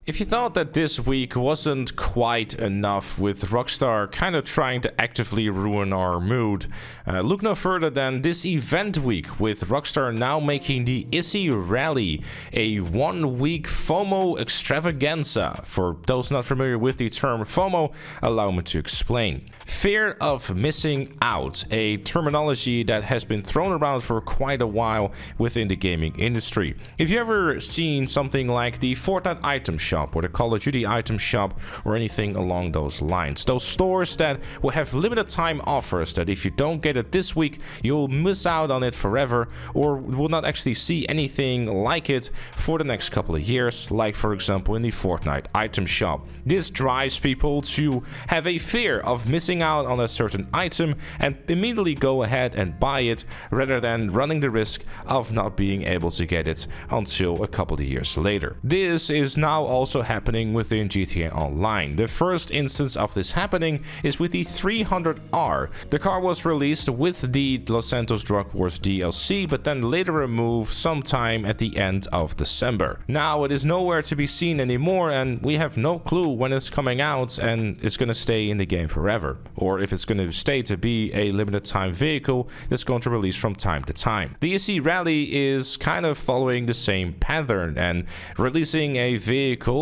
If you thought that this week wasn't quite enough with Rockstar kind of trying to actively ruin our mood, look no further than this event week with Rockstar now making the Issy Rally a 1 week FOMO extravaganza. For those not familiar with the term FOMO, allow me to explain. Fear of missing out, a terminology that has been thrown around for quite a while within the gaming industry. If you ever seen something like the Fortnite item shop or the Call of Duty item shop or anything along those lines, those stores that will have limited time offers that if you don't get it this week you'll miss out on it forever or will not actually see anything like it for the next couple of years, like for example in the Fortnite item shop. This drives people to have a fear of missing out on a certain item and immediately go ahead and buy it rather than running the risk of not being able to get it until a couple of years later. This is now also happening within GTA Online. The first instance of this happening is with the 300R. The car was released with the Los Santos Drug Wars DLC, but then later removed sometime at the end of December. Now it is nowhere to be seen anymore and we have no clue when it's coming out and it's going to stay in the game forever, or if it's going to stay to be a limited time vehicle that's going to release from time to time. The Issy Rally is kind of following the same pattern and releasing a vehicle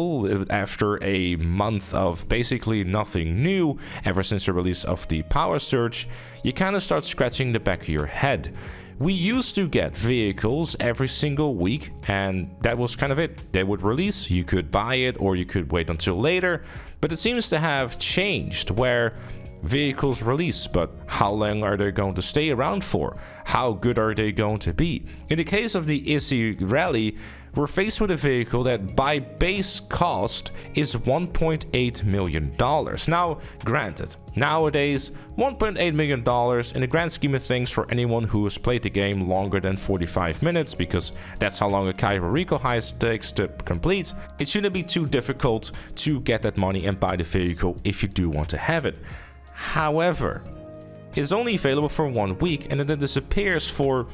after a month of basically nothing new ever since the release of the Power Surge. You kind of start scratching the back of your head. We used to get vehicles every single week and that was kind of it. They would release, you could buy it or you could wait until later, but it seems to have changed where vehicles release, but how long are they going to stay around for? How good are they going to be? In the case of the Issy Rally, we're faced with a vehicle that by base cost is $1.8 million. Now, granted, nowadays, $1.8 million in the grand scheme of things for anyone who has played the game longer than 45 minutes, because that's how long a Cairo Rico heist takes to complete, it shouldn't be too difficult to get that money and buy the vehicle if you do want to have it. However, it's only available for 1 week and then it disappears for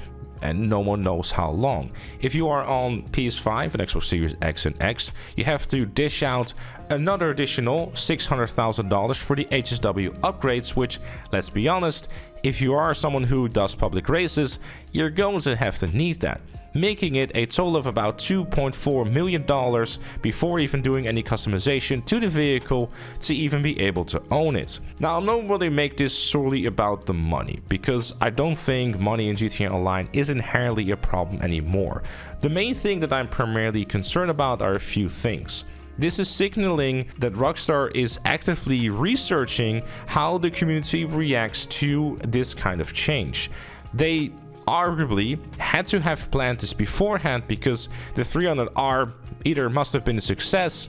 and no one knows how long. If you are on PS5 and Xbox Series X and X, you have to dish out another additional $600,000 for the HSW upgrades, which, let's be honest, if you are someone who does public races, you're going to have to need that, making it a total of about $2.4 million before even doing any customization to the vehicle to even be able to own it. Now, I'm not really make this solely about the money, because I don't think money in GTA Online is inherently a problem anymore. The main thing that I'm primarily concerned about are a few things. This is signaling that Rockstar is actively researching how the community reacts to this kind of change. They arguably had to have planned this beforehand because the 300R either must have been a success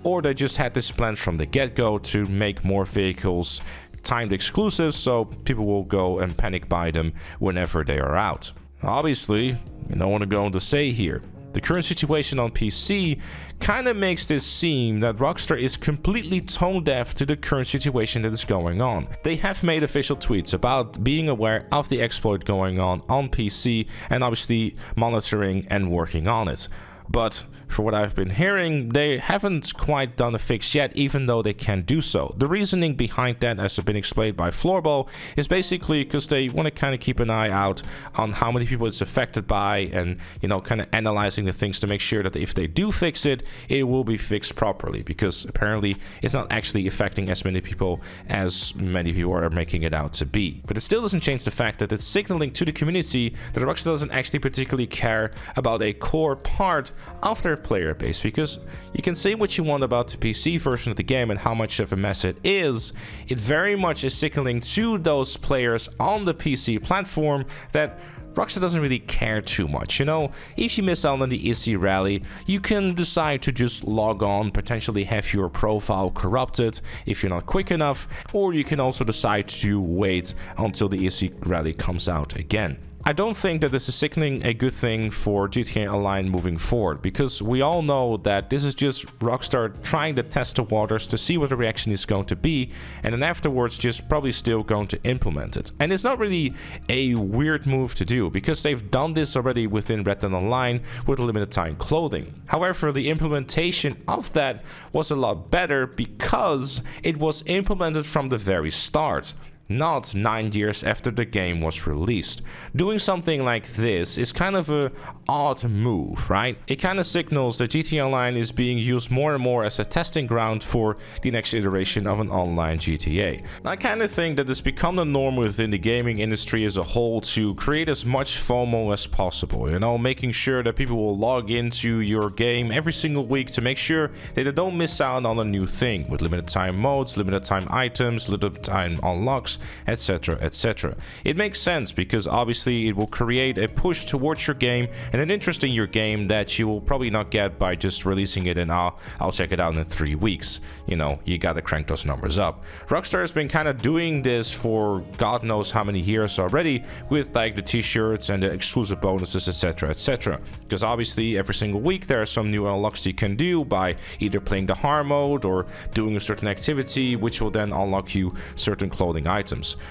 or they just had this planned from the get-go to make more vehicles timed exclusives so people will go and panic buy them whenever they are out. Obviously, you don't want to go on to say here. The current situation on PC kind of makes this seem that Rockstar is completely tone deaf to the current situation that is going on. They have made official tweets about being aware of the exploit going on PC and obviously monitoring and working on it. But for what I've been hearing, they haven't quite done a fix yet, even though they can do so. The reasoning behind that, as has been explained by Floorball, is basically because they want to kind of keep an eye out on how many people it's affected by and, you know, kind of analyzing the things to make sure that if they do fix it, it will be fixed properly, because apparently it's not actually affecting as many people as many people are making it out to be. But it still doesn't change the fact that it's signaling to the community that Rockstar doesn't actually particularly care about a core part of their player base, because you can say what you want about the PC version of the game and how much of a mess it is, it very much is signaling to those players on the PC platform that Rockstar doesn't really care too much. You know, if you miss out on the Issy Rally, you can decide to just log on, potentially have your profile corrupted if you're not quick enough, or you can also decide to wait until the Issy Rally comes out again. I don't think that this is signaling a good thing for GTA Online moving forward, because we all know that this is just Rockstar trying to test the waters to see what the reaction is going to be, and then afterwards just probably still going to implement it. And it's not really a weird move to do, because they've done this already within Red Dead Online with limited time clothing. However, the implementation of that was a lot better because it was implemented from the very start, not 9 years after the game was released. Doing something like this is kind of an odd move, right? It kind of signals that GTA Online is being used more and more as a testing ground for the next iteration of an online GTA. I kind of think that it's become the norm within the gaming industry as a whole to create as much FOMO as possible, you know, making sure that people will log into your game every single week to make sure that they don't miss out on a new thing with limited time modes, limited time items, limited time unlocks, etc, etc. It makes sense because obviously it will create a push towards your game and an interest in your game that you will probably not get by just releasing it and I'll check it out in 3 weeks. You know, you gotta crank those numbers up. Rockstar has been kind of doing this for God knows how many years already with like the t-shirts and the exclusive bonuses, etc, etc. Because obviously every single week there are some new unlocks you can do by either playing the hard mode or doing a certain activity which will then unlock you certain clothing items.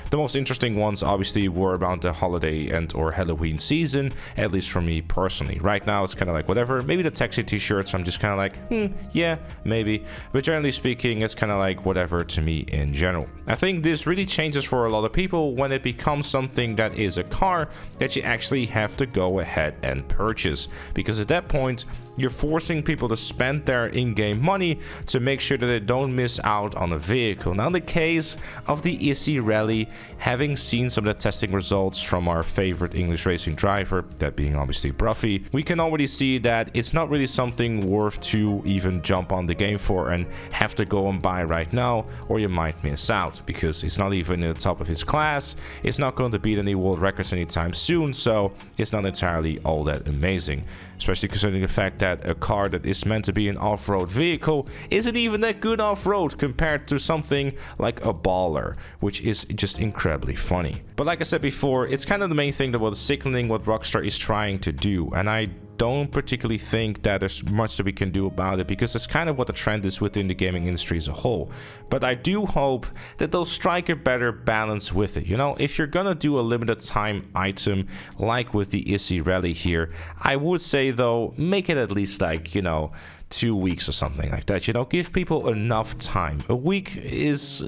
The most interesting ones obviously were around the holiday and or Halloween season, at least for me personally. Right now it's kind of like whatever, maybe the taxi t-shirts I'm just kind of like, yeah, maybe. But generally speaking, it's kind of like whatever to me in general. I think this really changes for a lot of people when it becomes something that is a car that you actually have to go ahead and purchase. Because at that point, you're forcing people to spend their in-game money to make sure that they don't miss out on a vehicle. Now in the case of the Issy Rally, having seen some of the testing results from our favorite English racing driver, that being obviously Bruffy, we can already see that it's not really something worth to even jump on the game for and have to go and buy right now, or you might miss out, because it's not even in the top of his class, it's not going to beat any world records anytime soon, so it's not entirely all that amazing. Especially considering the fact that a car that is meant to be an off-road vehicle isn't even that good off-road compared to something like a baller, which is just incredibly funny. But like I said before, it's kind of the main thing that was signaling what Rockstar is trying to do, and I don't particularly think that there's much that we can do about it, because it's kind of what the trend is within the gaming industry as a whole. But I do hope that they'll strike a better balance with it. You know, if you're gonna do a limited time item like with the Issy Rally here, I would say though, make it at least like, you know, 2 weeks or something like that. You know, give people enough time. A week is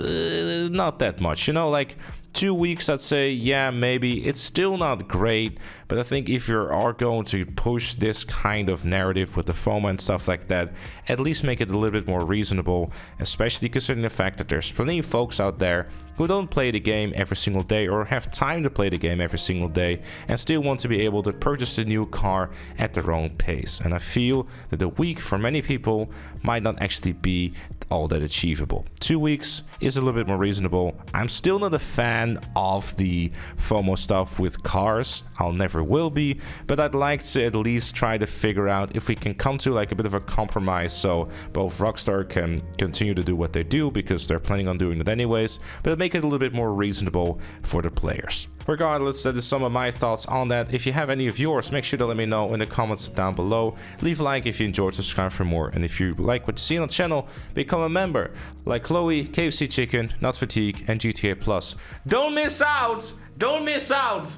not that much, you know, like 2 weeks, I'd say, yeah, maybe. It's still not great, but I think if you are going to push this kind of narrative with the FOMO and stuff like that, at least make it a little bit more reasonable, especially considering the fact that there's plenty of folks out there who don't play the game every single day or have time to play the game every single day and still want to be able to purchase the new car at their own pace. And I feel that a week for many people might not actually be all that achievable. 2 weeks is a little bit more reasonable. I'm still not a fan of the FOMO stuff with cars. I'll never will be, but I'd like to at least try to figure out if we can come to like a bit of a compromise so both Rockstar can continue to do what they do because they're planning on doing it anyways, but make it a little bit more reasonable for the players. Regardless, that is some of my thoughts on that. If you have any of yours, make sure to let me know in the comments down below. Leave a like if you enjoyed, subscribe for more, and if you like what you see on the channel, become a member like Chloe, KFC Chicken, Not Fatigue, and GTA Plus. Don't miss out! Don't miss out!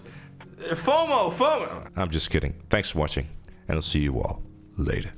FOMO! I'm just kidding. Thanks for watching, and I'll see you all later.